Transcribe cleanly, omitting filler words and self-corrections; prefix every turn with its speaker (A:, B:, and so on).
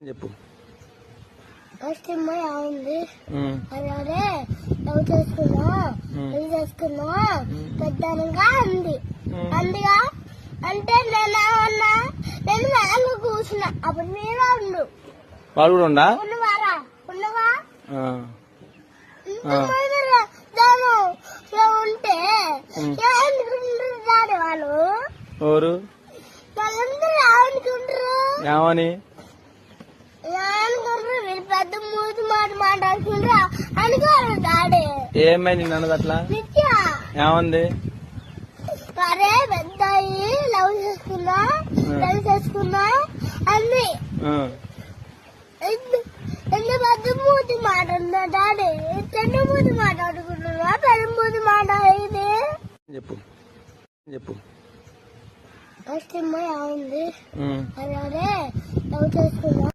A: చెప్పు.
B: ఫస్ట్ అమ్మాయి ఉంది. అలాగే లవ్ చేసుకున్నా పెళ్లి చేసుకున్నా పెద్దగా ఉంది. అందుగా అంటే నేను మెలంగా కూర్చున్నా. అప్పుడు మీరు ఉండు
A: వాడు కూడా ఉండవా
B: ఉండవా ఉంటే అనుకుంటారు వాళ్ళు
A: ఎవరు
B: వాళ్ళందరూ అనుకుంటారు
A: ఏమని
B: వీళ్ళు పెద్ద మూతి మాట్లాడుకుంటారు అనుకోరు డాడీ.
A: ఏమై నిన్ను అన్నది అట్లా
B: నిత్య
A: ఏమంది?
B: అరే పెద్ద లవ్ చేసుకున్నా పెళ్లి చేసుకున్నా అన్ని ఎంత పెద్ద మూతి మాట్లాడుతున్నా డాడీ. చిన్న మూతి మాట్లాడుకుంటున్నా పెద్ద మూతి మాట్లాడేది.
A: చెప్పు చెప్పు.
B: ఫస్ట్ అమ్మాయి ఉంది. అలాగే లవ్ చేసుకున్నా